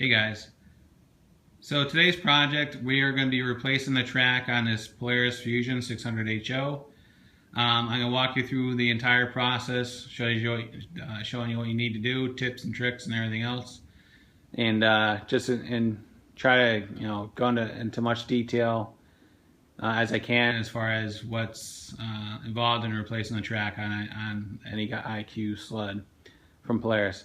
Hey guys, so today's project we are going to be replacing the track on this Polaris Fusion 600HO. I'm going to walk you through the entire process, showing you what you need to do, tips and tricks and everything else, and try to go into much detail as I can as far as what's involved in replacing the track on any IQ sled from Polaris.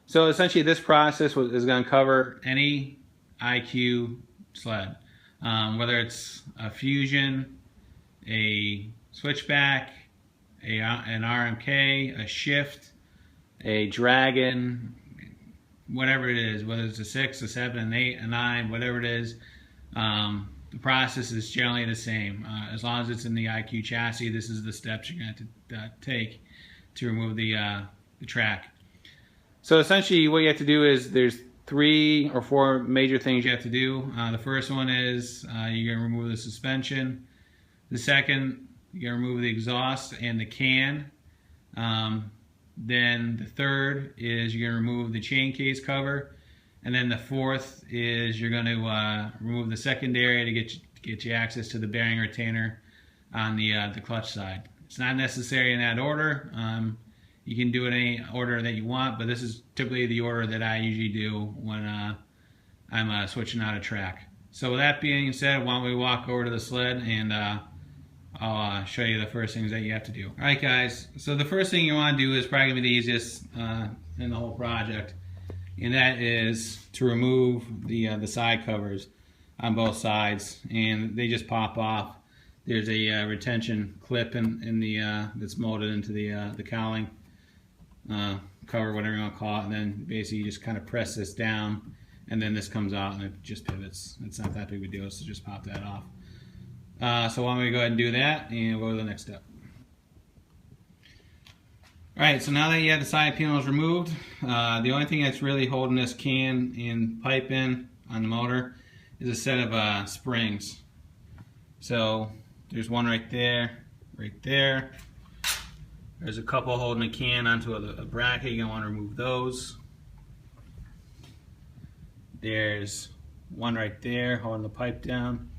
So essentially this process is going to cover any IQ sled, whether it's a Fusion, a switchback, an RMK, a shift, a Dragon, whatever it is, whether it's a 6, a 7, an 8, a 9, whatever it is. The process is generally the same. As long as it's in the IQ chassis, this is the steps you're going to have to take to remove the track. So essentially what you have to do is there's 3 or 4 major things you have to do. The first one is you're going to remove the suspension. The second, you're going to remove the exhaust and the can. Then the third is you're going to remove the chain case cover. And then the fourth is you're going to remove the secondary to get you access to the bearing retainer on the clutch side. It's not necessary in that order. You can do it any order that you want, but this is typically the order that I usually do when I'm switching out a track. So with that being said, why don't we walk over to the sled and I'll show you the first things that you have to do. Alright guys, so the first thing you want to do is probably going to be the easiest in the whole project, and that is to remove the side covers on both sides, and they just pop off. There's a retention clip in the that's molded into the cowling cover, whatever you want to call it, and then basically you just kind of press this down and then this comes out and it just pivots. It's not that big of a deal, so just pop that off. So why don't we go ahead and do that and we'll go to the next step. Alright, so now that you have the side panels removed, the only thing that's really holding this can and pipe in on the motor is a set of springs. So there's one right there, right there. There's a couple holding the can onto a bracket. You're going to want to remove those. There's one right there holding the pipe down.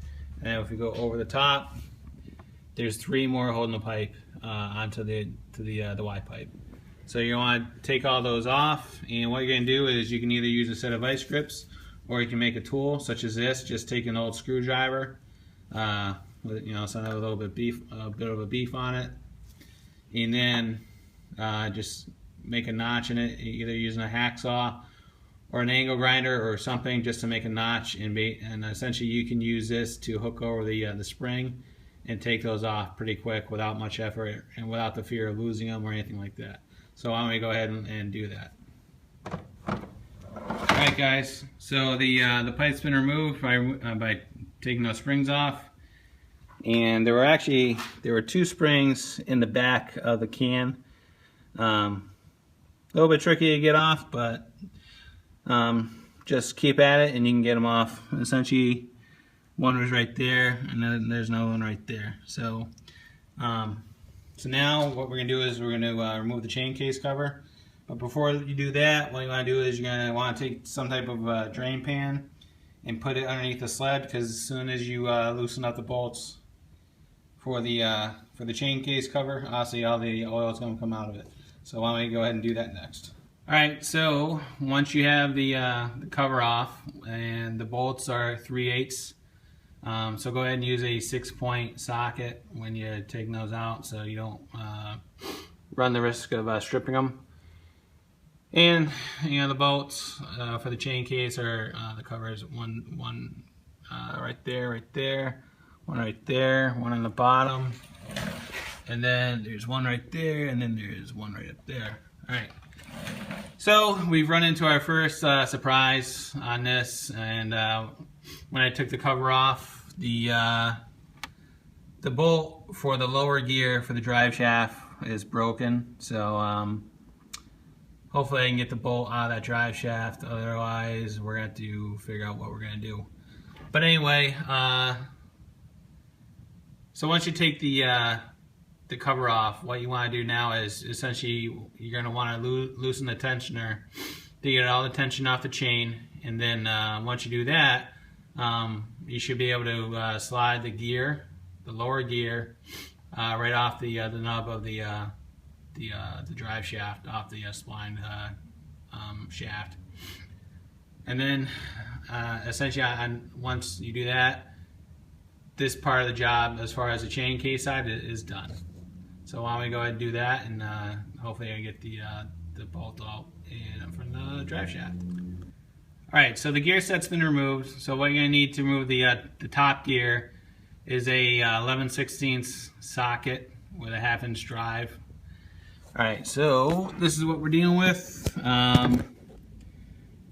And if we go over the top, there's 3 more holding the pipe onto the Y pipe. So you want to take all those off, and what you're going to do is you can either use a set of vice grips or you can make a tool such as this. Just take an old screwdriver, with a little bit of a beef on it, and then just make a notch in it, either using a hacksaw or an angle grinder or something, just to make a notch, and essentially you can use this to hook over the spring and take those off pretty quick without much effort and without the fear of losing them or anything like that. So why don't we go ahead and do that. Alright guys, so the pipe's been removed by taking those springs off. And there were 2 springs in the back of the can. A little bit tricky to get off, but just keep at it and you can get them off. Essentially, one was right there, and then there's another one right there. So, so now what we're going to do is we're going to remove the chain case cover. But before you do that, what you want to do is you're going to want to take some type of drain pan and put it underneath the sled, because as soon as you loosen up the bolts for the chain case cover, obviously all the oil is going to come out of it. So why don't we go ahead and do that next. Alright, so once you have the cover off, and the bolts are 3/8, so go ahead and use a 6-point socket when you're taking those out, so you don't run the risk of stripping them. And the bolts for the chain case are the cover is one right there, one right there, one on the bottom, and then there's one right there, and then there's one right up there. Alright, so we've run into our first surprise on this, and when I took the cover off, the bolt for the lower gear for the drive shaft is broken. So hopefully I can get the bolt out of that drive shaft, otherwise we're going to have to figure out what we're going to do. But anyway, so once you take the cover off, what you want to do now is essentially you're going to want to loosen the tensioner to get all the tension off the chain, And then once you do that, you should be able to slide the gear, the lower gear, right off the nub of the drive shaft, off the spline shaft. And then essentially, once you do that, this part of the job, as far as the chain case side, is done. So why don't we go ahead and do that, and hopefully I get the bolt out from the drive shaft. All right, so the gear set's been removed. So what you're gonna need to remove the top gear is a 11/16 socket with a 1/2 inch drive. All right, so this is what we're dealing with.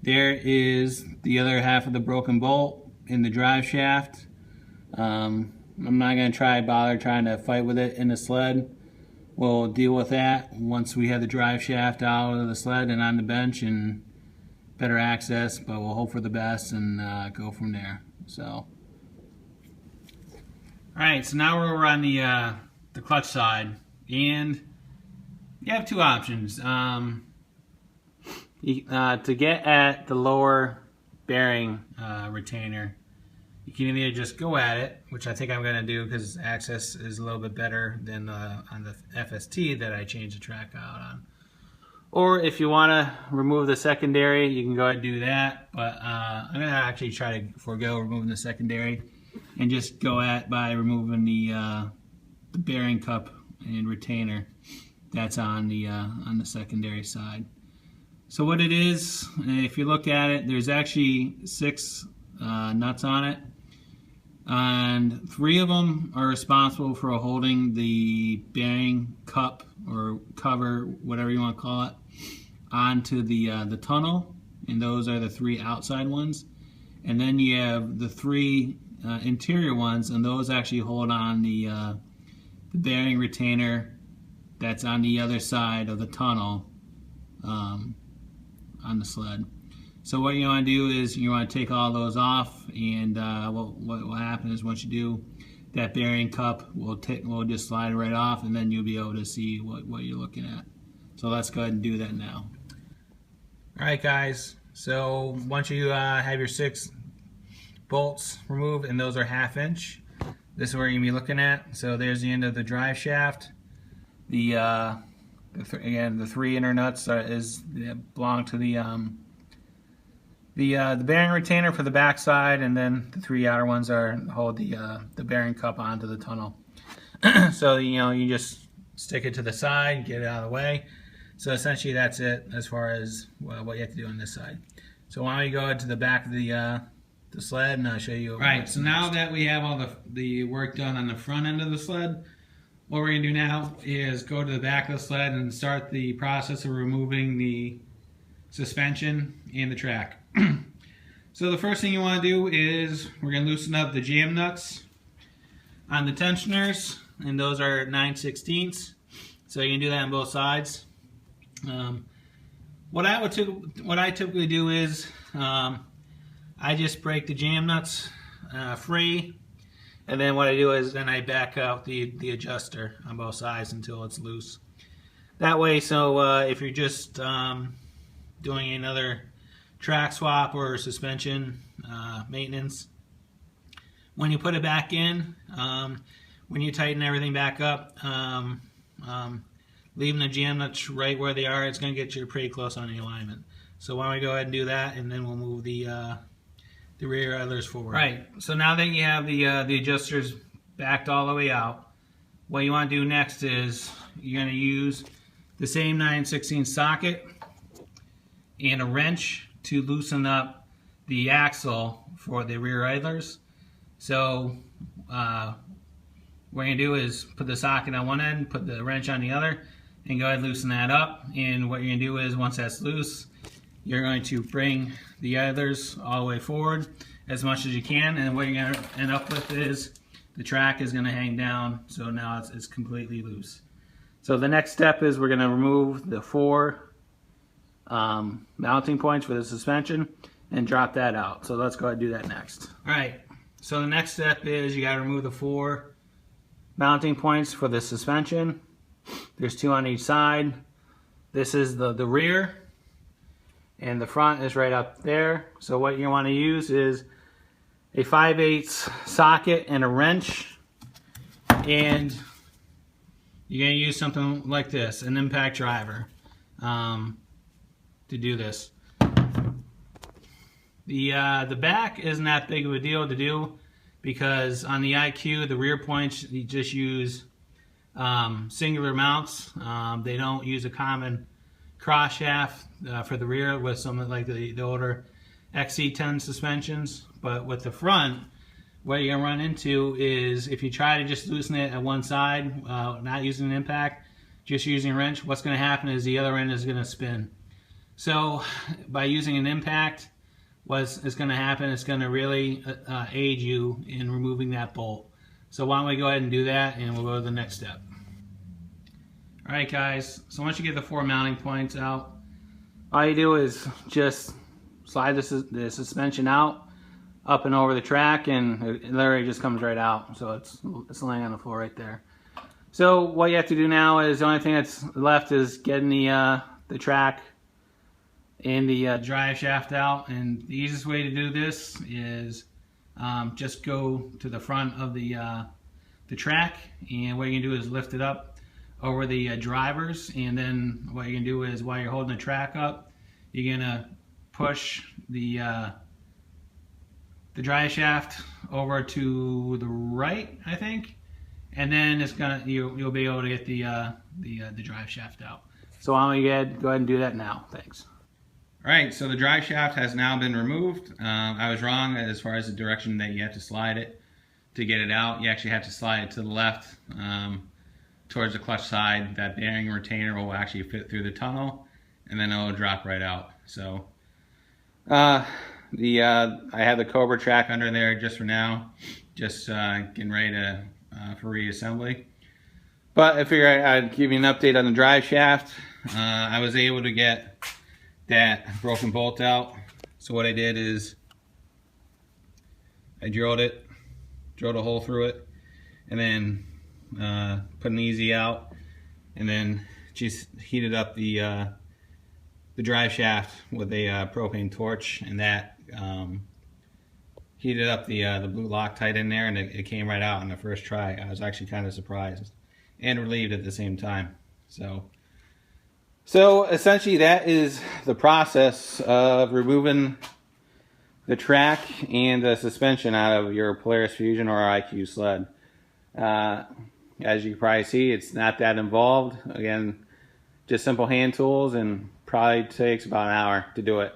There is the other half of the broken bolt in the drive shaft. I'm not going to bother trying to fight with it in the sled. We'll deal with that once we have the drive shaft out of the sled and on the bench and better access, but we'll hope for the best and go from there. So, alright, so now we're over on the clutch side, and you have two options. To get at the lower bearing retainer, you can either just go at it, which I think I'm going to do because access is a little bit better than on the FST that I changed the track out on. Or if you want to remove the secondary, you can go ahead and do that, but I'm going to actually try to forego removing the secondary and just go by removing the bearing cup and retainer that's on the secondary side. So what it is, if you look at it, there's actually 6 nuts on it, and 3 of them are responsible for holding the bearing cup or cover, whatever you want to call it, onto the tunnel, and those are the 3 outside ones. And then you have the 3 interior ones, and those actually hold on the bearing retainer that's on the other side of the tunnel on the sled. So what you want to do is you want to take all those off, and what will happen is once you do, that bearing cup will just slide right off, and then you'll be able to see what you're looking at. So let's go ahead and do that now. Alright guys, so once you have your 6 bolts removed, and those are 1/2 inch, this is where you're going to be looking at. So there's the end of the drive shaft. Again, the 3 inner nuts belong to the bearing retainer for the back side, and then the 3 outer ones hold the bearing cup onto the tunnel. So you just stick it to the side, get it out of the way. So essentially that's it as far as what you have to do on this side. So why don't we go to the back of the sled, and I'll show you. Right. So now that we have all the work done on the front end of the sled, what we're going to do now is go to the back of the sled and start the process of removing the suspension and the track. So the first thing you want to do is we're going to loosen up the jam nuts on the tensioners, and those are 9/16. So you can do that on both sides. What I typically do is I just break the jam nuts free. And then what I do is then I back out the adjuster on both sides until it's loose. That way, so if you're just doing another track swap or suspension maintenance, when you put it back in, when you tighten everything back up, leaving the jam nuts right where they are, it's going to get you pretty close on the alignment. So why don't we go ahead and do that, and then we'll move the rear idlers forward. Right, so now that you have the adjusters backed all the way out, what you want to do next is you're going to use the same 9/16 socket and a wrench to loosen up the axle for the rear idlers. So what you're going to do is put the socket on one end, put the wrench on the other, and go ahead and loosen that up. And what you're going to do is once that's loose, you're going to bring the idlers all the way forward as much as you can, and what you're going to end up with is the track is going to hang down, so now it's completely loose. So the next step is we're going to remove the 4 mounting points for the suspension and drop that out. So let's go ahead and do that next. Alright, so the next step is you got to remove the 4 mounting points for the suspension. There's 2 on each side. This is the rear. and the front is right up there. So what you want to use is a 5/8 socket and a wrench, and you're going to use something like this, an impact driver, to do this. The back isn't that big of a deal to do, because on the IQ, the rear points, you just use singular mounts. They don't use a common cross shaft for the rear with some like the older XC10 suspensions. But with the front, what you're going to run into is if you try to just loosen it at one side, not using an impact, just using a wrench, what's going to happen is the other end is going to spin. So by using an impact, what is going to happen, it's going to really aid you in removing that bolt. So why don't we go ahead and do that, and we'll go to the next step. Alright guys, so once you get the 4 mounting points out, all you do is just slide the suspension out, up and over the track, and it literally just comes right out. So it's laying on the floor right there. So what you have to do now is the only thing that's left is getting the track and the drive shaft out. And the easiest way to do this is just go to the front of the track, and what you can do is lift it up over the drivers, and then what you can do is while you're holding the track up, you're gonna push the drive shaft over to the right, I think, and then it's gonna you'll be able to get the drive shaft out. So why don't you go ahead and do that now? Thanks. All right, so the drive shaft has now been removed. I was wrong as far as the direction that you have to slide it to get it out. You actually have to slide it to the left towards the clutch side. That bearing retainer will actually fit through the tunnel, and then it'll drop right out. So I have the Cobra track under there just for now, just getting ready to for reassembly. But I figured I'd give you an update on the drive shaft. I was able to get that broken bolt out. So what I did is I drilled a hole through it, and then put an easy out, and then just heated up the drive shaft with a propane torch, and that heated up the blue Loctite in there, and it came right out on the first try. I was actually kind of surprised and relieved at the same time. So essentially that is the process of removing the track and the suspension out of your Polaris Fusion or IQ sled. As you can probably see, it's not that involved. Again, just simple hand tools, and probably takes about an hour to do it.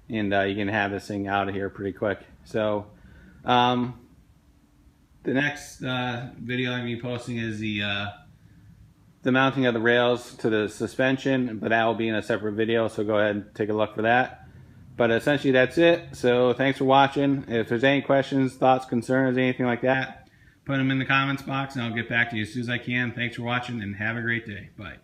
And you can have this thing out of here pretty quick. So the next video I'm going to be posting is the mounting of the rails to the suspension, but that will be in a separate video, so go ahead and take a look for that. But essentially that's it. So thanks for watching. If there's any questions, thoughts, concerns, anything like that, put them in the comments box and I'll get back to you as soon as I can. Thanks for watching and have a great day. Bye.